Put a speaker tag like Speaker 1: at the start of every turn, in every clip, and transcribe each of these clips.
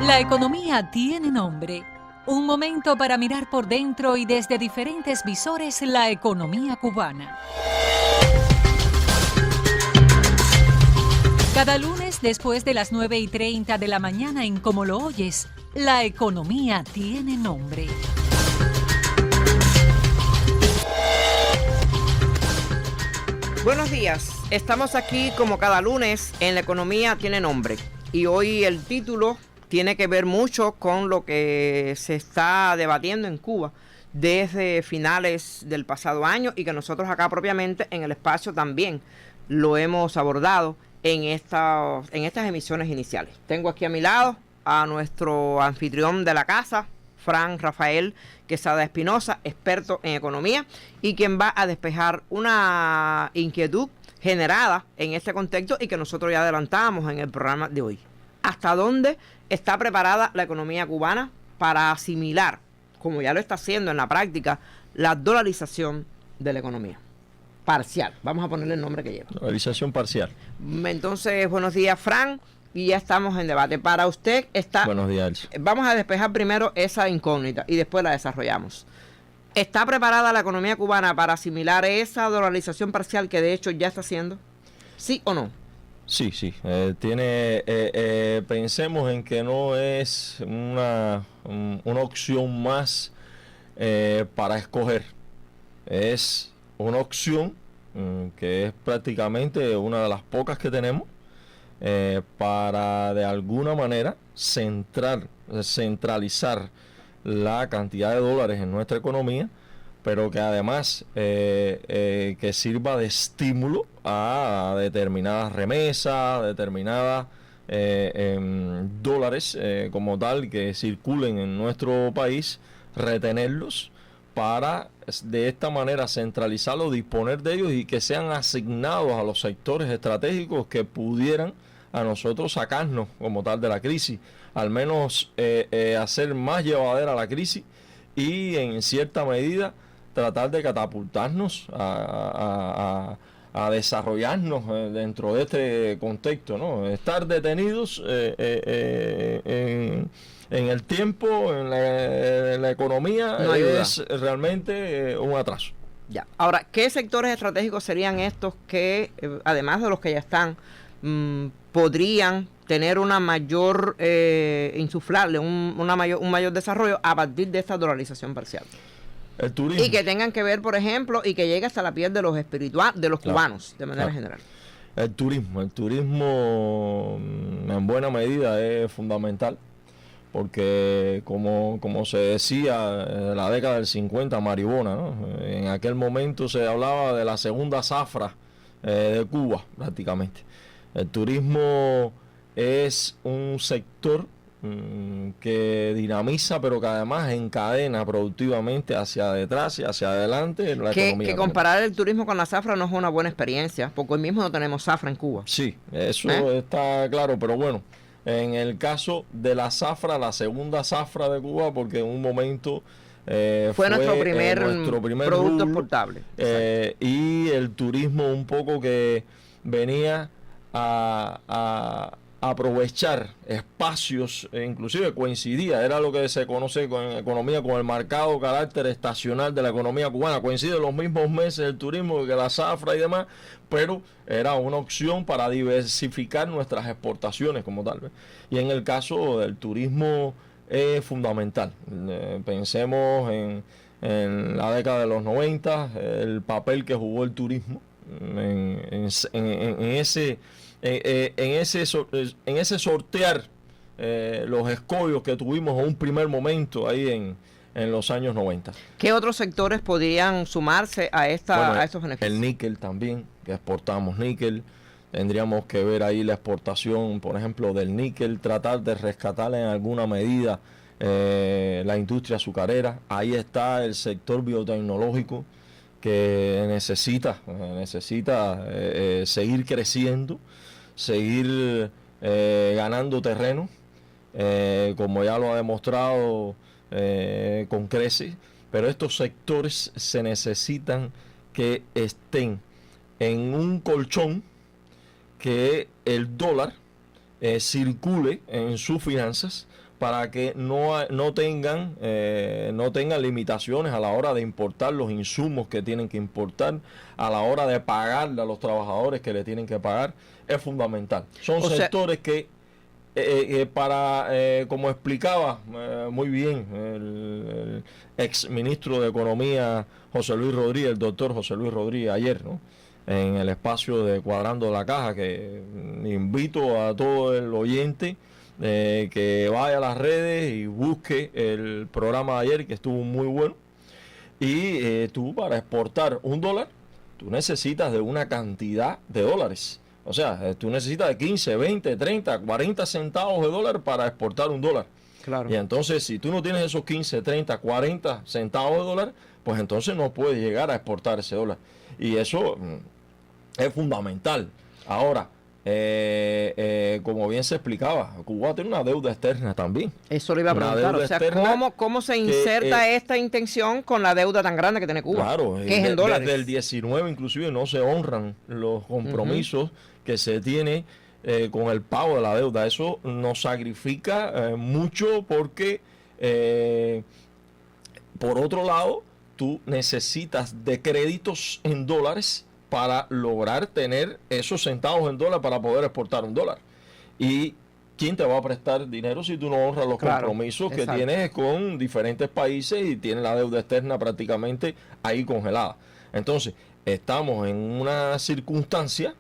Speaker 1: La economía tiene nombre. Un momento para mirar por dentro y desde diferentes visores la economía cubana. Cada lunes después de las 9:30 de la mañana en Como lo oyes, la economía tiene nombre.
Speaker 2: Buenos días, estamos aquí como cada lunes en La Economía Tiene Nombre y hoy el título tiene que ver mucho con lo que se está debatiendo en Cuba desde finales del pasado año y que nosotros acá propiamente en el espacio también lo hemos abordado en estas emisiones iniciales. Tengo aquí a mi lado a nuestro anfitrión de la casa, Fran Rafael Quesada Espinosa, experto en economía y quien va a despejar una inquietud generada en este contexto y que nosotros ya adelantamos en el programa de hoy. ¿Hasta dónde está preparada la economía cubana para asimilar, como ya lo está haciendo en la práctica, la dolarización de la economía? Parcial, vamos a ponerle el nombre que lleva.
Speaker 3: Dolarización parcial.
Speaker 2: Entonces, buenos días, Fran. Y ya estamos en debate. Para usted está...
Speaker 3: Buenos días.
Speaker 2: Vamos a despejar primero esa incógnita y después la desarrollamos. ¿Está preparada la economía cubana para asimilar esa dolarización parcial que de hecho ya está haciendo? ¿Sí o no?
Speaker 3: Sí. Pensemos en que no es una opción más para escoger. Es una opción que es prácticamente una de las pocas que tenemos. Para de alguna manera centralizar la cantidad de dólares en nuestra economía, pero que además que sirva de estímulo a determinadas remesas, determinadas dólares como tal que circulen en nuestro país, retenerlos para de esta manera centralizarlos, disponer de ellos y que sean asignados a los sectores estratégicos que pudieran a nosotros sacarnos como tal de la crisis, al menos hacer más llevadera la crisis y en cierta medida tratar de catapultarnos a desarrollarnos dentro de este contexto, ¿no? Estar detenidos en el tiempo, en la economía, no es realmente un atraso.
Speaker 2: Ya. Ahora, ¿qué sectores estratégicos serían estos que, además de los que ya están, podrían tener una mayor, insuflarle un mayor desarrollo a partir de esta dolarización parcial?
Speaker 3: El turismo.
Speaker 2: Y que tengan que ver, por ejemplo, y que llegue hasta la piel de los de los cubanos, de manera general.
Speaker 3: El turismo en buena medida es fundamental, porque como se decía en la década del 50, Maribona, ¿no? En aquel momento se hablaba de la segunda zafra de Cuba, prácticamente. El turismo es un sector que dinamiza, pero que además encadena productivamente hacia detrás y hacia adelante la economía.
Speaker 2: Que comparar el turismo con la zafra no es una buena experiencia, porque hoy mismo no tenemos zafra en Cuba.
Speaker 3: Sí, eso está claro, pero bueno, en el caso de la zafra, la segunda zafra de Cuba, porque en un momento
Speaker 2: fue nuestro primer producto
Speaker 3: rublo,
Speaker 2: exportable.
Speaker 3: Y el turismo un poco que venía a aprovechar espacios, inclusive coincidía, era lo que se conoce en economía con el marcado carácter estacional de la economía cubana, coincide los mismos meses el turismo que la zafra y demás, pero era una opción para diversificar nuestras exportaciones como tal. Y en el caso del turismo es fundamental. Pensemos en la década de los 90, el papel que jugó el turismo en ese sortear los escollos que tuvimos en un primer momento ahí en los años 90.
Speaker 2: ¿Qué otros sectores podrían sumarse a estos beneficios?
Speaker 3: El níquel también, que exportamos níquel. Tendríamos que ver ahí la exportación, por ejemplo, del níquel, tratar de rescatar en alguna medida la industria azucarera. Ahí está el sector biotecnológico que necesita seguir creciendo, seguir ganando terreno, como ya lo ha demostrado con creces, pero estos sectores se necesitan que estén en un colchón, que el dólar circule en sus finanzas para que no tengan limitaciones a la hora de importar los insumos que tienen que importar, a la hora de pagarle a los trabajadores que le tienen que pagar, es fundamental. Son sectores que como explicaba muy bien el ex ministro de Economía José Luis Rodríguez, el doctor José Luis Rodríguez ayer, ¿no?, en el espacio de Cuadrando la Caja, que invito a todo el oyente que vaya a las redes y busque el programa de ayer, que estuvo muy bueno. Y tú, para exportar $1, tú necesitas de una cantidad de dólares. O sea, tú necesitas de 15, 20, 30, 40 centavos de dólar para exportar $1.
Speaker 2: Claro.
Speaker 3: Y entonces, si tú no tienes esos 15, 30, 40 centavos de dólar, pues entonces no puedes llegar a exportar ese dólar. Y eso es fundamental. Ahora, como bien se explicaba, Cuba tiene una deuda externa también.
Speaker 2: Eso le iba a preguntar. O sea, ¿cómo se inserta esta intención con la deuda tan grande que tiene Cuba?
Speaker 3: Claro,
Speaker 2: que es en dólares.
Speaker 3: Desde el 19 inclusive no se honran los compromisos que se tiene con el pago de la deuda. Eso nos sacrifica mucho porque, por otro lado, tú necesitas de créditos en dólares para lograr tener esos centavos en dólar para poder exportar $1. ¿Y quién te va a prestar dinero si tú no honras los compromisos que tienes con diferentes países y tienes la deuda externa prácticamente ahí congelada? Entonces, estamos en una circunstancia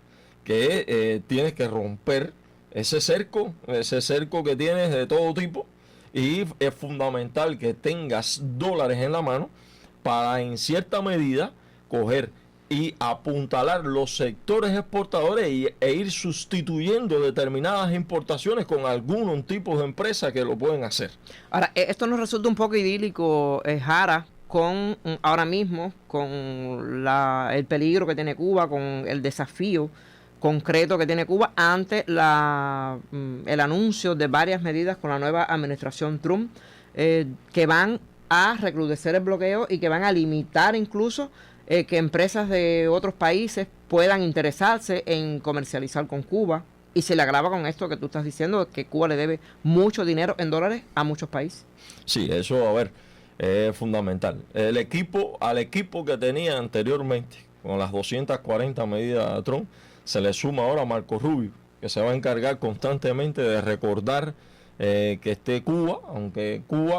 Speaker 3: que tienes que romper ese cerco que tienes de todo tipo, y es fundamental que tengas dólares en la mano para, en cierta medida, coger y apuntalar los sectores exportadores e ir sustituyendo determinadas importaciones con algún tipo de empresa que lo pueden hacer.
Speaker 2: Ahora, esto nos resulta un poco idílico, Jara, con ahora mismo, con el peligro que tiene Cuba, con el desafío concreto que tiene Cuba ante el anuncio de varias medidas con la nueva administración Trump, que van a recrudecer el bloqueo y que van a limitar incluso que empresas de otros países puedan interesarse en comercializar con Cuba. Y se le agrava con esto que tú estás diciendo, que Cuba le debe mucho dinero en dólares a muchos países.
Speaker 3: Sí, eso, a ver, es fundamental. Al equipo que tenía anteriormente, con las 240 medidas de Trump, se le suma ahora Marco Rubio, que se va a encargar constantemente de recordar que esté Cuba,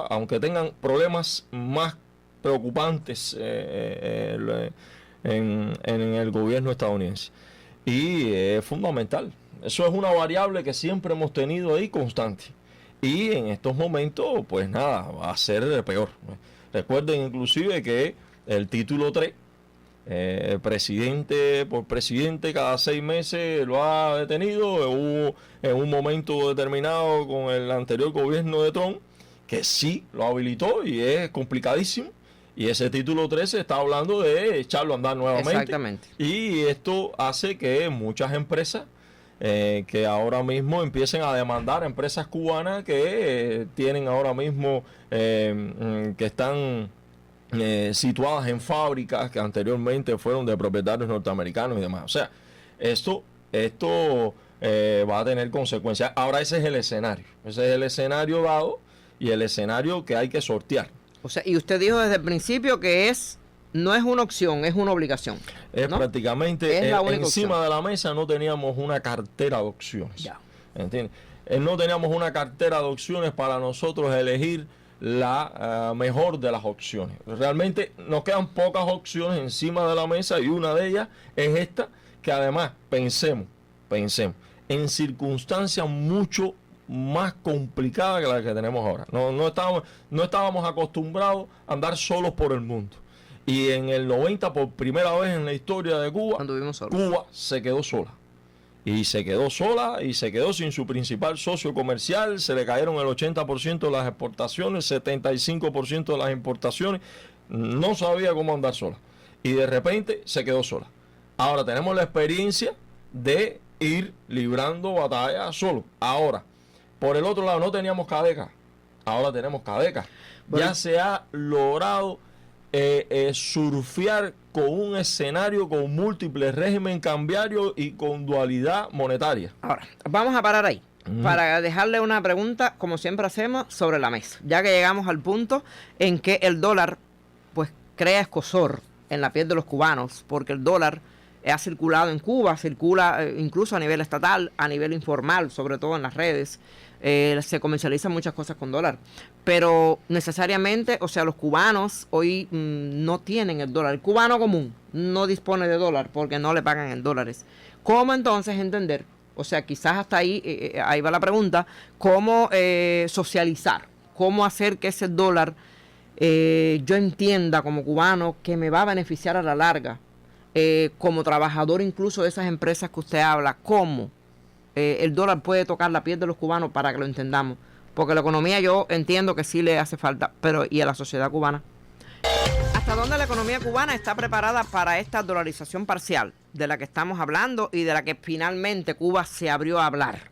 Speaker 3: aunque tengan problemas más preocupantes en el gobierno estadounidense. Y es fundamental. Eso es una variable que siempre hemos tenido ahí constante. Y en estos momentos, pues nada, va a ser peor. Recuerden inclusive que el título 3, presidente por presidente, cada 6 meses lo ha detenido. Hubo en un momento determinado con el anterior gobierno de Trump, que sí lo habilitó y es complicadísimo. Y ese título 13 está hablando de echarlo a andar nuevamente.
Speaker 2: Exactamente.
Speaker 3: Y esto hace que muchas empresas que ahora mismo empiecen a demandar, empresas cubanas que tienen ahora mismo, que están situadas en fábricas que anteriormente fueron de propietarios norteamericanos y demás. O sea, esto va a tener consecuencias. Ahora ese es el escenario dado y el escenario que hay que sortear.
Speaker 2: O sea, y usted dijo desde el principio que no es una opción, es una obligación.
Speaker 3: Es, ¿no?, prácticamente es la única encima opción. De la mesa no teníamos una cartera de opciones.
Speaker 2: Ya.
Speaker 3: ¿Entiendes? No teníamos una cartera de opciones para nosotros elegir la mejor de las opciones. Realmente nos quedan pocas opciones encima de la mesa y una de ellas es esta, que además pensemos en circunstancias mucho más complicada que la que tenemos ahora. No estábamos acostumbrados a andar solos por el mundo. Y en el 90, por primera vez en la historia de Cuba, Cuba se quedó sola. Y se quedó sin su principal socio comercial. Se le cayeron el 80% de las exportaciones, 75% de las importaciones. No sabía cómo andar sola. Y de repente se quedó sola. Ahora tenemos la experiencia de ir librando batallas solo. Ahora, por el otro lado, no teníamos CADECA, ahora tenemos CADECA. Bueno, ya se ha logrado surfear con un escenario con múltiples régimen cambiario y con dualidad monetaria.
Speaker 2: Ahora, vamos a parar ahí. para dejarle una pregunta, como siempre hacemos, sobre la mesa, ya que llegamos al punto en que el dólar pues crea escozor en la piel de los cubanos, porque el dólar ha circulado en Cuba, circula incluso a nivel estatal, a nivel informal, sobre todo en las redes. Se comercializan muchas cosas con dólar, pero necesariamente, o sea, los cubanos hoy no tienen el dólar. El cubano común no dispone de dólar porque no le pagan en dólares. ¿Cómo entonces entender? O sea, quizás hasta ahí va la pregunta, ¿cómo socializar? ¿Cómo hacer que ese dólar yo entienda como cubano que me va a beneficiar a la larga? Como trabajador incluso de esas empresas que usted habla, ¿cómo el dólar puede tocar la piel de los cubanos para que lo entendamos? Porque la economía yo entiendo que sí le hace falta, pero ¿y a la sociedad cubana? ¿Hasta dónde la economía cubana está preparada para esta dolarización parcial de la que estamos hablando y de la que finalmente Cuba se abrió a hablar?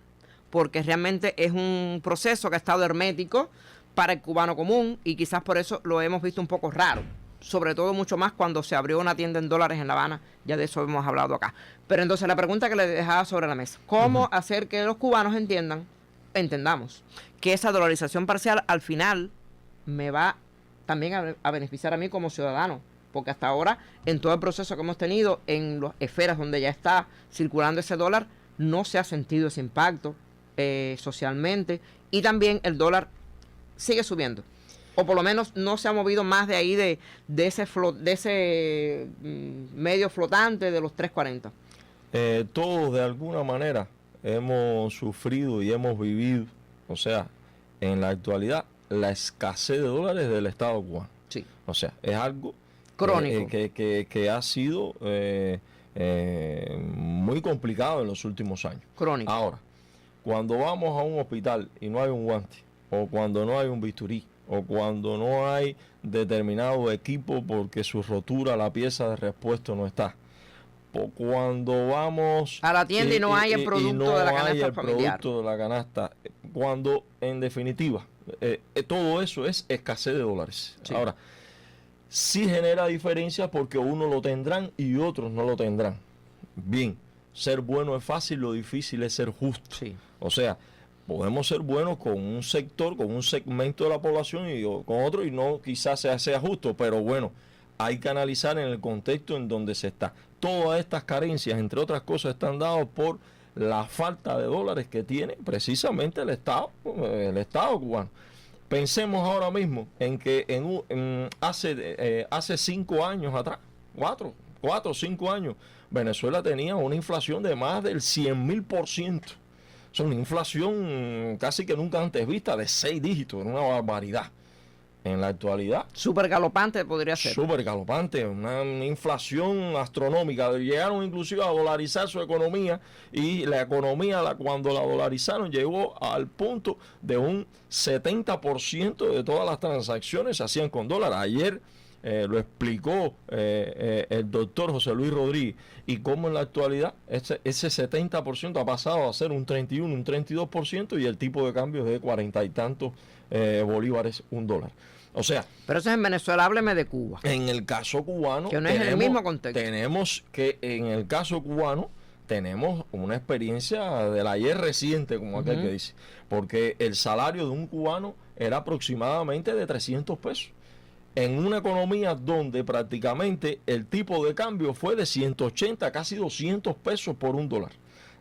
Speaker 2: Porque realmente es un proceso que ha estado hermético para el cubano común y quizás por eso lo hemos visto un poco raro. Sobre todo mucho más cuando se abrió una tienda en dólares en La Habana, ya de eso hemos hablado acá. Pero entonces la pregunta que le dejaba sobre la mesa, ¿cómo hacer que los cubanos entendamos que esa dolarización parcial al final me va también a beneficiar a mí como ciudadano? Porque hasta ahora, en todo el proceso que hemos tenido, en las esferas donde ya está circulando ese dólar, no se ha sentido ese impacto socialmente, y también el dólar sigue subiendo. O por lo menos no se ha movido más de ahí, de ese medio flotante de los 3.40.
Speaker 3: Todos de alguna manera hemos sufrido y hemos vivido, o sea, en la actualidad, la escasez de dólares del Estado cubano.
Speaker 2: Sí.
Speaker 3: O sea, es algo
Speaker 2: crónico
Speaker 3: que ha sido muy complicado en los últimos años.
Speaker 2: Crónico.
Speaker 3: Ahora, cuando vamos a un hospital y no hay un guante, o cuando no hay un bisturí, o cuando no hay determinado equipo porque su rotura, la pieza de repuesto no está. O cuando vamos
Speaker 2: a la tienda y no hay el producto de la canasta familiar.
Speaker 3: Producto de la canasta. Cuando, en definitiva, todo eso es escasez de dólares. Sí. Ahora, sí genera diferencias porque unos lo tendrán y otros no lo tendrán. Bien, ser bueno es fácil, lo difícil es ser justo.
Speaker 2: Sí.
Speaker 3: O sea, podemos ser buenos con un sector, con un segmento de la población y con otro, y no quizás sea justo, pero bueno, hay que analizar en el contexto en donde se está. Todas estas carencias, entre otras cosas, están dadas por la falta de dólares que tiene precisamente el Estado cubano. Pensemos ahora mismo en que hace 5 años atrás, 4 o 5 años, Venezuela tenía una inflación de más del 100.000%. Es una inflación casi que nunca antes vista, de 6 dígitos, una barbaridad. En la actualidad,
Speaker 2: súper galopante podría ser.
Speaker 3: Súper galopante, una inflación astronómica. Llegaron inclusive a dolarizar su economía, y la economía, cuando la dolarizaron, llegó al punto de un 70% de todas las transacciones se hacían con dólar. Ayer lo explicó el doctor José Luis Rodríguez, y cómo en la actualidad ese 70% ha pasado a ser un 31, un 32%, y el tipo de cambio es de 40 y tantos bolívares, $1. O sea,
Speaker 2: pero eso es en Venezuela. Hábleme de Cuba.
Speaker 3: En el caso cubano,
Speaker 2: que no es el mismo contexto.
Speaker 3: Tenemos que, en el caso cubano, tenemos una experiencia del ayer reciente, como aquel que dice, porque el salario de un cubano era aproximadamente de 300 pesos. En una economía donde prácticamente el tipo de cambio fue de 180, casi 200 pesos por $1.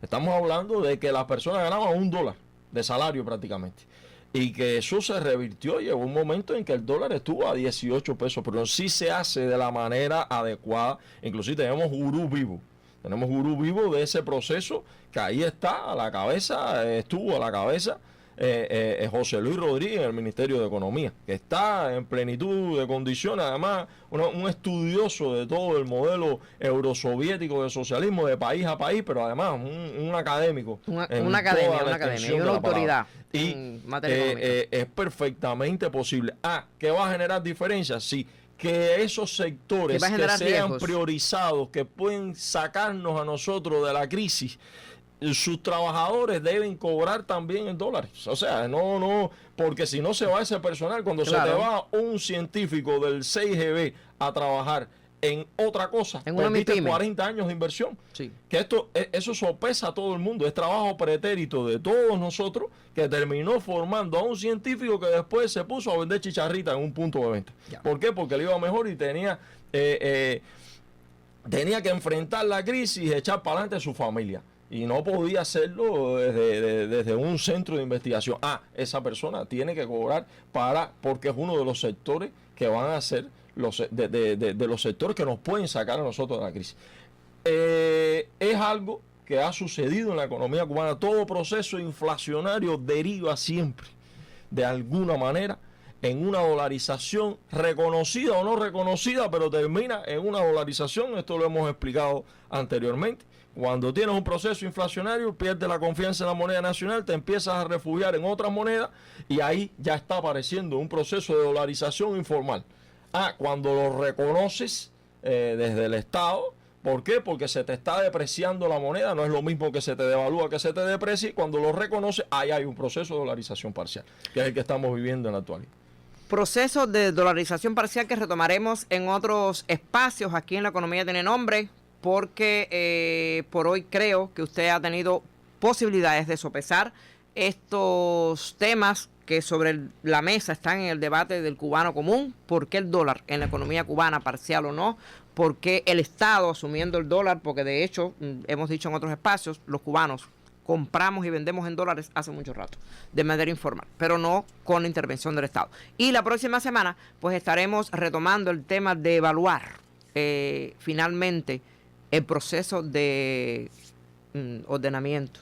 Speaker 3: Estamos hablando de que las personas ganaban $1 de salario prácticamente. Y que eso se revirtió, llegó un momento en que el dólar estuvo a 18 pesos, pero sí se hace de la manera adecuada. Inclusive tenemos gurú vivo de ese proceso, que ahí está a la cabeza, estuvo a la cabeza José Luis Rodríguez en el Ministerio de Economía, que está en plenitud de condiciones, además un estudioso de todo el modelo eurosoviético de socialismo de país a país, pero además un académico.
Speaker 2: Una academia y una autoridad.
Speaker 3: Y es perfectamente posible. ¿Que va a generar diferencias? Sí. Que esos sectores que sean priorizados, que pueden sacarnos a nosotros de la crisis, sus trabajadores deben cobrar también en dólares. O sea, no, porque si no se va ese personal, cuando se te va un científico del 6GB a trabajar en otra cosa.
Speaker 2: En una
Speaker 3: Perdiste
Speaker 2: MIPYME.
Speaker 3: 40 años de inversión.
Speaker 2: Sí.
Speaker 3: Que eso sopesa a todo el mundo. Es trabajo pretérito de todos nosotros que terminó formando a un científico que después se puso a vender chicharritas en un punto de venta.
Speaker 2: Ya.
Speaker 3: ¿Por qué? Porque le iba mejor y tenía que enfrentar la crisis y echar para adelante a su familia. Y no podía hacerlo desde un centro de investigación. Esa persona tiene que cobrar porque es uno de los sectores que van a ser de los sectores que nos pueden sacar a nosotros de la crisis. Es algo que ha sucedido en la economía cubana. Todo proceso inflacionario deriva siempre, de alguna manera, en una dolarización reconocida o no reconocida, pero termina en una dolarización. Esto lo hemos explicado anteriormente. Cuando tienes un proceso inflacionario, pierdes la confianza en la moneda nacional, te empiezas a refugiar en otras monedas y ahí ya está apareciendo un proceso de dolarización informal. Cuando lo reconoces desde el Estado, ¿por qué? Porque se te está depreciando la moneda, no es lo mismo que se te devalúa que se te deprecie. Cuando lo reconoces, ahí hay un proceso de dolarización parcial, que es el que estamos viviendo en la actualidad.
Speaker 2: Proceso de dolarización parcial que retomaremos en otros espacios aquí en La Economía Tiene Nombre, porque por hoy creo que usted ha tenido posibilidades de sopesar estos temas que sobre la mesa están en el debate del cubano común. ¿Por qué el dólar en la economía cubana, parcial o no? ¿Por qué el Estado asumiendo el dólar? Porque de hecho, hemos dicho en otros espacios, los cubanos compramos y vendemos en dólares hace mucho rato, de manera informal, pero no con la intervención del Estado. Y la próxima semana, pues estaremos retomando el tema de evaluar finalmente el proceso de ordenamiento,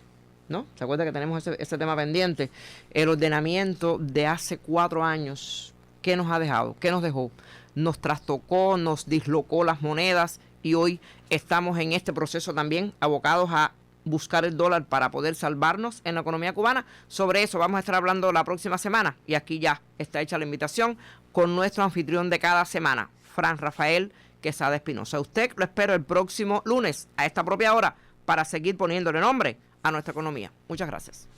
Speaker 2: ¿no? ¿Se acuerda que tenemos ese tema pendiente? El ordenamiento de hace 4 años, ¿qué nos ha dejado? ¿Qué nos dejó? Nos trastocó, nos dislocó las monedas y hoy estamos en este proceso también abocados a buscar el dólar para poder salvarnos en la economía cubana. Sobre eso vamos a estar hablando la próxima semana y aquí ya está hecha la invitación con nuestro anfitrión de cada semana, Fran Rafael Quesada Espinosa. Usted lo espero el próximo lunes a esta propia hora para seguir poniéndole nombre a nuestra economía. Muchas gracias.